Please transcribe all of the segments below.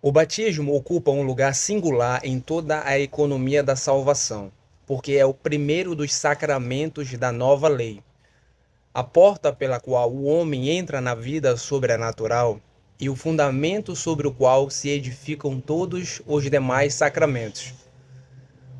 O batismo ocupa um lugar singular em toda a economia da salvação, porque é o primeiro dos sacramentos da nova lei, a porta pela qual o homem entra na vida sobrenatural e o fundamento sobre o qual se edificam todos os demais sacramentos.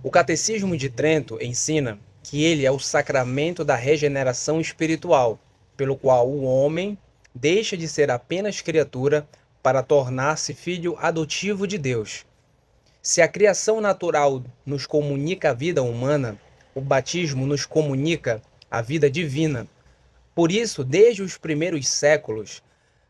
O Catecismo de Trento ensina que ele é o sacramento da regeneração espiritual, pelo qual o homem deixa de ser apenas criatura para tornar-se filho adotivo de Deus. Se a criação natural nos comunica a vida humana, o batismo nos comunica a vida divina. Por isso, desde os primeiros séculos,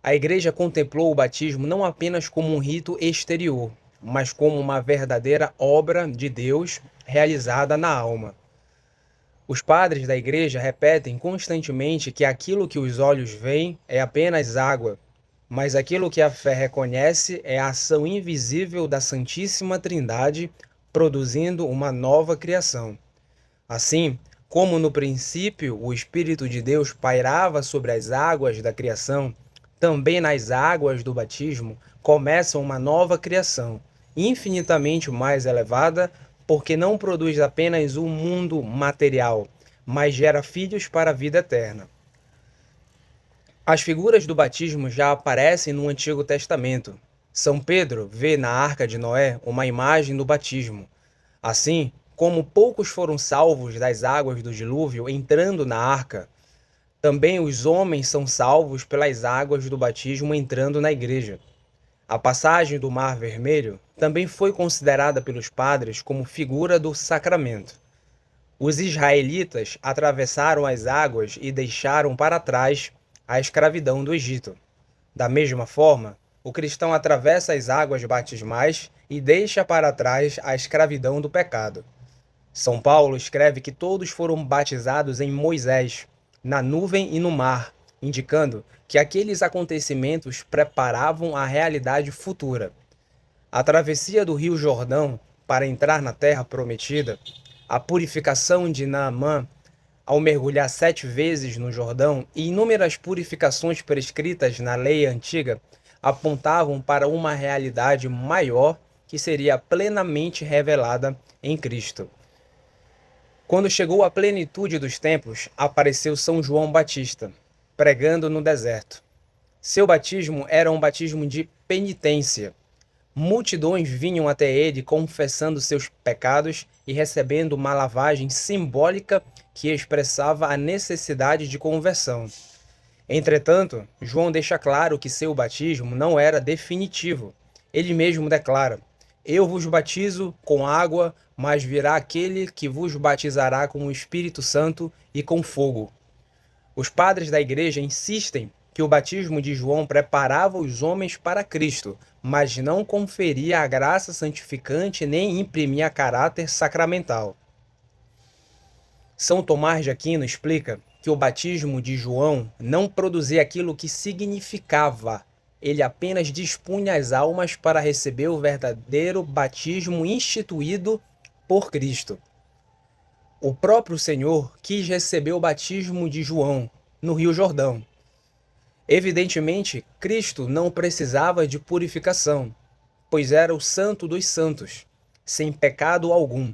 a Igreja contemplou o batismo não apenas como um rito exterior, mas como uma verdadeira obra de Deus realizada na alma. Os padres da Igreja repetem constantemente que aquilo que os olhos veem é apenas água, mas aquilo que a fé reconhece é a ação invisível da Santíssima Trindade produzindo uma nova criação. Assim, como no princípio o Espírito de Deus pairava sobre as águas da criação, também nas águas do batismo começa uma nova criação, infinitamente mais elevada, porque não produz apenas um mundo material, mas gera filhos para a vida eterna. As figuras do batismo já aparecem no Antigo Testamento. São Pedro vê na Arca de Noé uma imagem do batismo. Assim, como poucos foram salvos das águas do dilúvio entrando na arca, também os homens são salvos pelas águas do batismo entrando na igreja. A passagem do Mar Vermelho também foi considerada pelos padres como figura do sacramento. Os israelitas atravessaram as águas e deixaram para trás a escravidão do Egito. Da mesma forma, o cristão atravessa as águas batismais e deixa para trás a escravidão do pecado. São Paulo escreve que todos foram batizados em Moisés, na nuvem e no mar, indicando que aqueles acontecimentos preparavam a realidade futura. A travessia do Rio Jordão para entrar na Terra Prometida, a purificação de Naamã ao mergulhar 7 vezes no Jordão e inúmeras purificações prescritas na lei antiga apontavam para uma realidade maior que seria plenamente revelada em Cristo. Quando chegou a plenitude dos tempos, apareceu São João Batista, pregando no deserto. Seu batismo era um batismo de penitência. Multidões vinham até ele confessando seus pecados e recebendo uma lavagem simbólica que expressava a necessidade de conversão. Entretanto, João deixa claro que seu batismo não era definitivo. Ele mesmo declara: Eu vos batizo com água, mas virá aquele que vos batizará com o Espírito Santo e com fogo. Os padres da igreja insistem que o batismo de João preparava os homens para Cristo, mas não conferia a graça santificante nem imprimia caráter sacramental. São Tomás de Aquino explica que o batismo de João não produzia aquilo que significava. Ele apenas dispunha as almas para receber o verdadeiro batismo instituído por Cristo. O próprio Senhor quis receber o batismo de João no Rio Jordão. Evidentemente, Cristo não precisava de purificação, pois era o Santo dos Santos, sem pecado algum.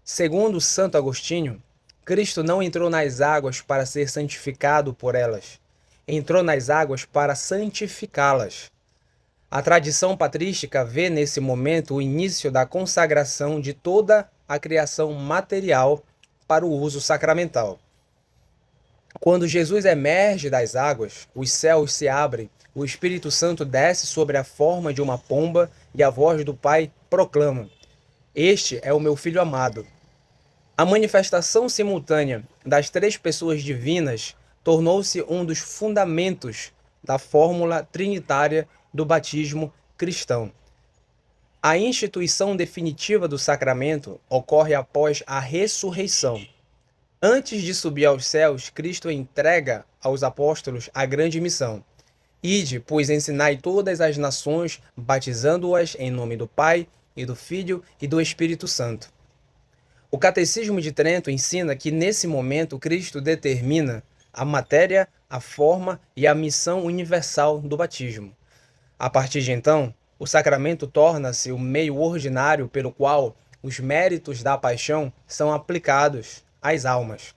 Segundo Santo Agostinho, Cristo não entrou nas águas para ser santificado por elas. Entrou nas águas para santificá-las. A tradição patrística vê nesse momento o início da consagração de toda a criação material para o uso sacramental. Quando Jesus emerge das águas, os céus se abrem, o Espírito Santo desce sobre a forma de uma pomba e a voz do Pai proclama: Este é o meu Filho amado. A manifestação simultânea das 3 pessoas divinas tornou-se um dos fundamentos da fórmula trinitária do batismo cristão. A instituição definitiva do sacramento ocorre após a ressurreição. Antes de subir aos céus, Cristo entrega aos apóstolos a grande missão. Ide, pois ensinai todas as nações, batizando-as em nome do Pai, e do Filho e do Espírito Santo. O Catecismo de Trento ensina que nesse momento Cristo determina a matéria, a forma e a missão universal do batismo. A partir de então, O sacramento torna-se o meio ordinário pelo qual os méritos da paixão são aplicados às almas.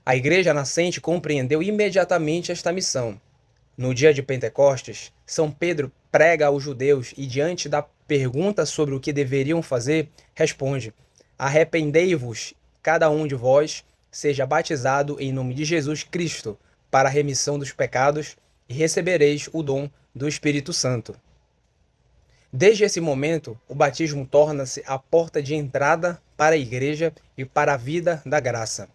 A Igreja nascente compreendeu imediatamente esta missão. No dia de Pentecostes, São Pedro prega aos judeus e, diante da pergunta sobre o que deveriam fazer, responde: arrependei-vos, cada um de vós, seja batizado em nome de Jesus Cristo, para a remissão dos pecados, e recebereis o dom do Espírito Santo. Desde esse momento, o batismo torna-se a porta de entrada para a Igreja e para a vida da graça.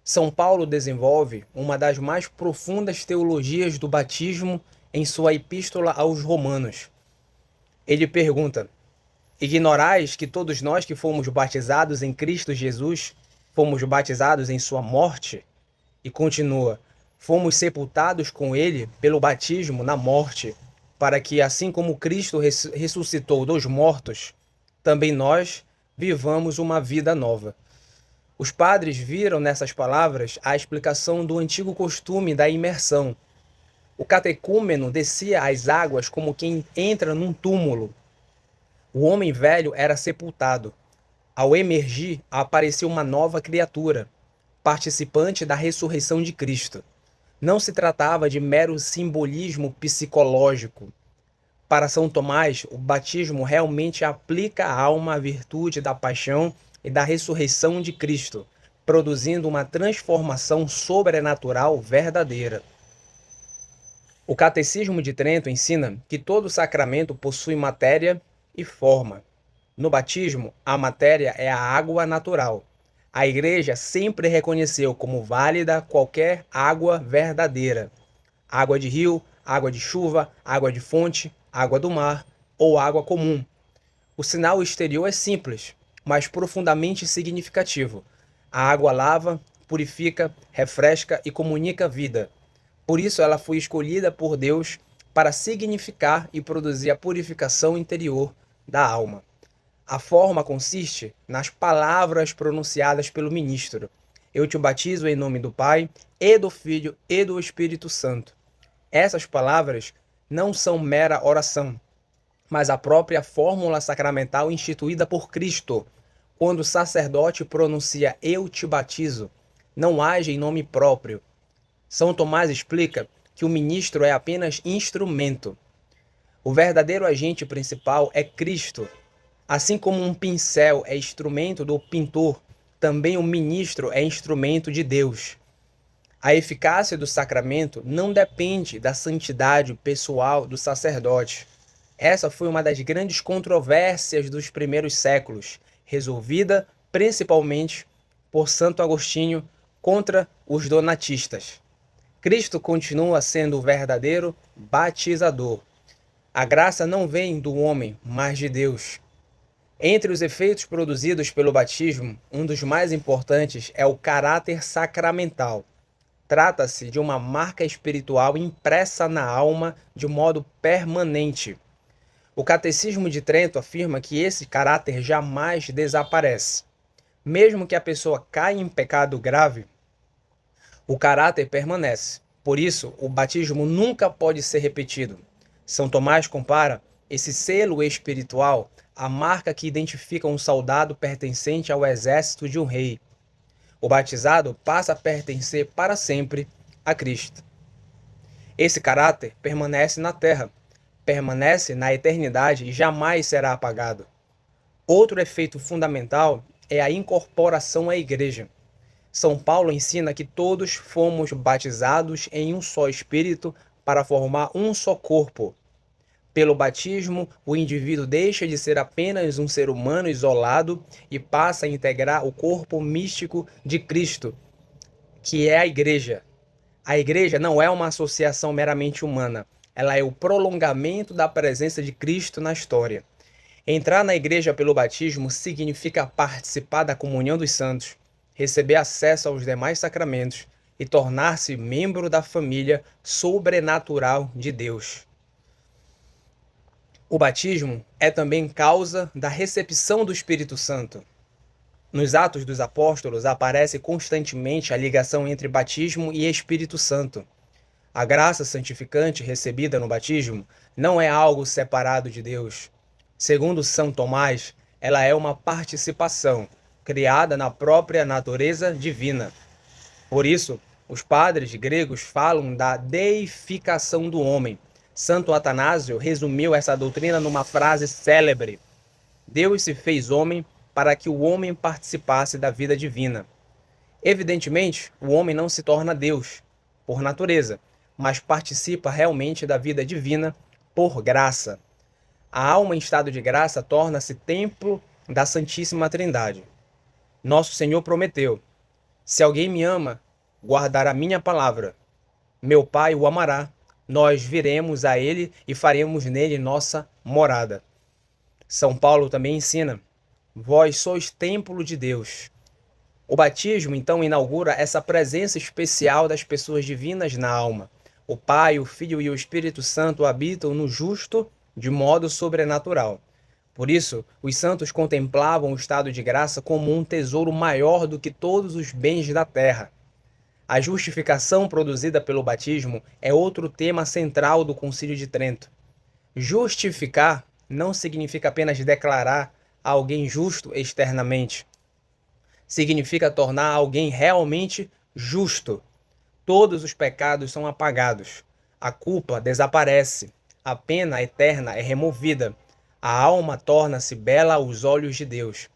São Paulo desenvolve uma das mais profundas teologias do batismo em sua epístola aos Romanos. Ele pergunta: ignorais que todos nós que fomos batizados em Cristo Jesus, fomos batizados em sua morte? E continua: fomos sepultados com ele pelo batismo na morte, para que, assim como Cristo ressuscitou dos mortos, também nós vivamos uma vida nova. Os padres viram nessas palavras a explicação do antigo costume da imersão. O catecúmeno descia às águas como quem entra num túmulo. O homem velho era sepultado. Ao emergir, apareceu uma nova criatura, participante da ressurreição de Cristo. Não se tratava de mero simbolismo psicológico. Para São Tomás, o batismo realmente aplica à alma a virtude da paixão e da ressurreição de Cristo, produzindo uma transformação sobrenatural verdadeira. O Catecismo de Trento ensina que todo sacramento possui matéria e forma. No batismo, a matéria é a água natural. A Igreja sempre reconheceu como válida qualquer água verdadeira: água de rio, água de chuva, água de fonte, água do mar ou água comum. O sinal exterior é simples, mas profundamente significativo. A água lava, purifica, refresca e comunica vida. Por isso ela foi escolhida por Deus para significar e produzir a purificação interior da alma. A forma consiste nas palavras pronunciadas pelo ministro: eu te batizo em nome do Pai, e do Filho e do Espírito Santo. Essas palavras não são mera oração, mas a própria fórmula sacramental instituída por Cristo. Quando o sacerdote pronuncia eu te batizo, não age em nome próprio. São Tomás explica que o ministro é apenas instrumento. O verdadeiro agente principal é Cristo. Assim como um pincel é instrumento do pintor, também o ministro é instrumento de Deus. A eficácia do sacramento não depende da santidade pessoal do sacerdote. Essa foi uma das grandes controvérsias dos primeiros séculos, resolvida principalmente por Santo Agostinho contra os donatistas. Cristo continua sendo o verdadeiro batizador. A graça não vem do homem, mas de Deus. Entre os efeitos produzidos pelo batismo, um dos mais importantes é o caráter sacramental. Trata-se de uma marca espiritual impressa na alma de modo permanente. O Catecismo de Trento afirma que esse caráter jamais desaparece. Mesmo que a pessoa caia em pecado grave, o caráter permanece. Por isso, o batismo nunca pode ser repetido. São Tomás compara esse selo espiritual à marca que identifica um soldado pertencente ao exército de um rei. O batizado passa a pertencer para sempre a Cristo. Esse caráter permanece na terra, permanece na eternidade e jamais será apagado. Outro efeito fundamental é a incorporação à Igreja. São Paulo ensina que todos fomos batizados em um só Espírito para formar um só corpo. Pelo batismo, o indivíduo deixa de ser apenas um ser humano isolado e passa a integrar o corpo místico de Cristo, que é a Igreja. A Igreja não é uma associação meramente humana, ela é o prolongamento da presença de Cristo na história. Entrar na Igreja pelo batismo significa participar da comunhão dos santos, receber acesso aos demais sacramentos e tornar-se membro da família sobrenatural de Deus. O batismo é também causa da recepção do Espírito Santo. Nos Atos dos Apóstolos aparece constantemente a ligação entre batismo e Espírito Santo. A graça santificante recebida no batismo não é algo separado de Deus. Segundo São Tomás, ela é uma participação criada na própria natureza divina. Por isso, os padres gregos falam da deificação do homem. Santo Atanásio resumiu essa doutrina numa frase célebre: Deus se fez homem para que o homem participasse da vida divina. Evidentemente, o homem não se torna Deus por natureza, mas participa realmente da vida divina por graça. A alma em estado de graça torna-se templo da Santíssima Trindade. Nosso Senhor prometeu: se alguém me ama, guardará minha palavra. Meu Pai o amará. Nós viremos a ele e faremos nele nossa morada. São Paulo também ensina: vós sois templo de Deus. O batismo, então, inaugura essa presença especial das pessoas divinas na alma. O Pai, o Filho e o Espírito Santo habitam no justo de modo sobrenatural. Por isso, os santos contemplavam o estado de graça como um tesouro maior do que todos os bens da terra. A justificação produzida pelo batismo é outro tema central do Concílio de Trento. Justificar não significa apenas declarar alguém justo externamente. Significa tornar alguém realmente justo. Todos os pecados são apagados. A culpa desaparece. A pena eterna é removida. A alma torna-se bela aos olhos de Deus.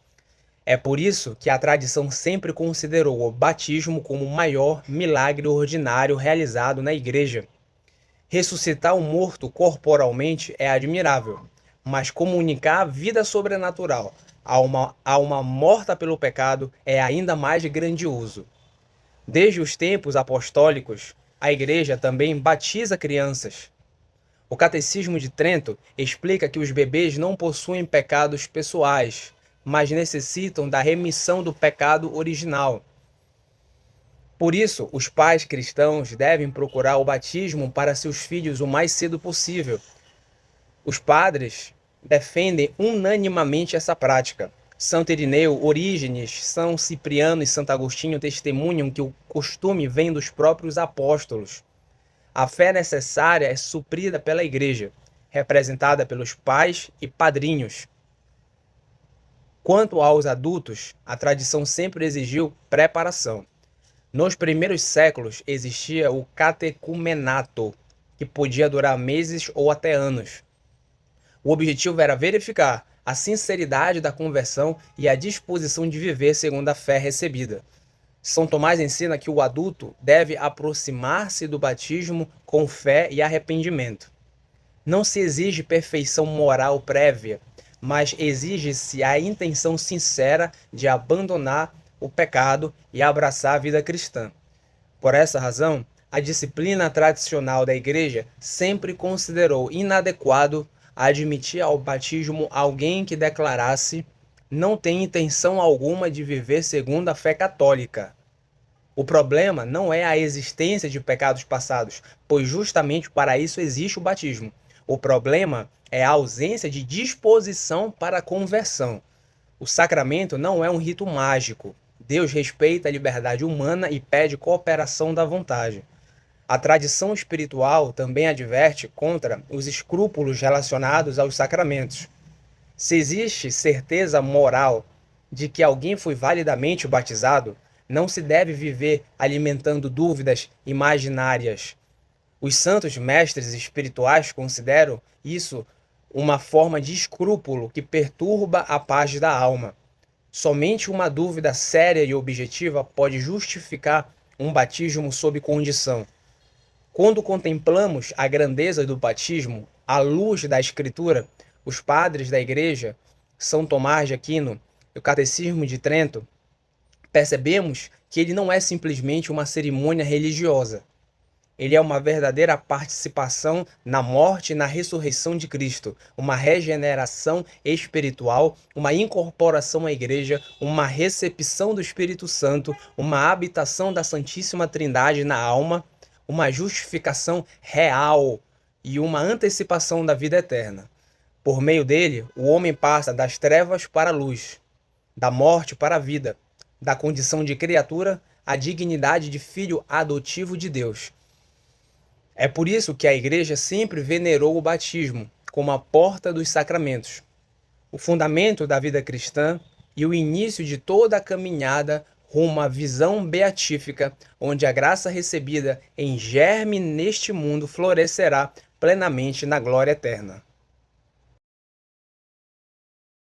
É por isso que a tradição sempre considerou o batismo como o maior milagre ordinário realizado na Igreja. Ressuscitar o morto corporalmente é admirável, mas comunicar a vida sobrenatural a uma alma morta pelo pecado é ainda mais grandioso. Desde os tempos apostólicos, a Igreja também batiza crianças. O Catecismo de Trento explica que os bebês não possuem pecados pessoais, mas necessitam da remissão do pecado original. Por isso, os pais cristãos devem procurar o batismo para seus filhos o mais cedo possível. Os padres defendem unanimemente essa prática. Santo Irineu, Orígenes, São Cipriano e Santo Agostinho testemunham que o costume vem dos próprios apóstolos. A fé necessária é suprida pela Igreja, representada pelos pais e padrinhos. Quanto aos adultos, a tradição sempre exigiu preparação. Nos primeiros séculos existia o catecumenato, que podia durar meses ou até anos. O objetivo era verificar a sinceridade da conversão e a disposição de viver segundo a fé recebida. São Tomás ensina que o adulto deve aproximar-se do batismo com fé e arrependimento. Não se exige perfeição moral prévia, mas exige-se a intenção sincera de abandonar o pecado e abraçar a vida cristã. Por essa razão, a disciplina tradicional da Igreja sempre considerou inadequado admitir ao batismo alguém que declarasse não tem intenção alguma de viver segundo a fé católica. O problema não é a existência de pecados passados, pois justamente para isso existe o batismo. O problema é a ausência de disposição para a conversão. O sacramento não é um rito mágico. Deus respeita a liberdade humana e pede cooperação da vontade. A tradição espiritual também adverte contra os escrúpulos relacionados aos sacramentos. Se existe certeza moral de que alguém foi validamente batizado, não se deve viver alimentando dúvidas imaginárias. Os santos mestres espirituais consideram isso uma forma de escrúpulo que perturba a paz da alma. Somente uma dúvida séria e objetiva pode justificar um batismo sob condição. Quando contemplamos a grandeza do batismo à luz da Escritura, os padres da Igreja, São Tomás de Aquino e o Catecismo de Trento, percebemos que ele não é simplesmente uma cerimônia religiosa. Ele é uma verdadeira participação na morte e na ressurreição de Cristo, uma regeneração espiritual, uma incorporação à Igreja, uma recepção do Espírito Santo, uma habitação da Santíssima Trindade na alma, uma justificação real e uma antecipação da vida eterna. Por meio dele, o homem passa das trevas para a luz, da morte para a vida, da condição de criatura à dignidade de filho adotivo de Deus. É por isso que a Igreja sempre venerou o batismo como a porta dos sacramentos, o fundamento da vida cristã e o início de toda a caminhada rumo à visão beatífica, onde a graça recebida em germe neste mundo florescerá plenamente na glória eterna.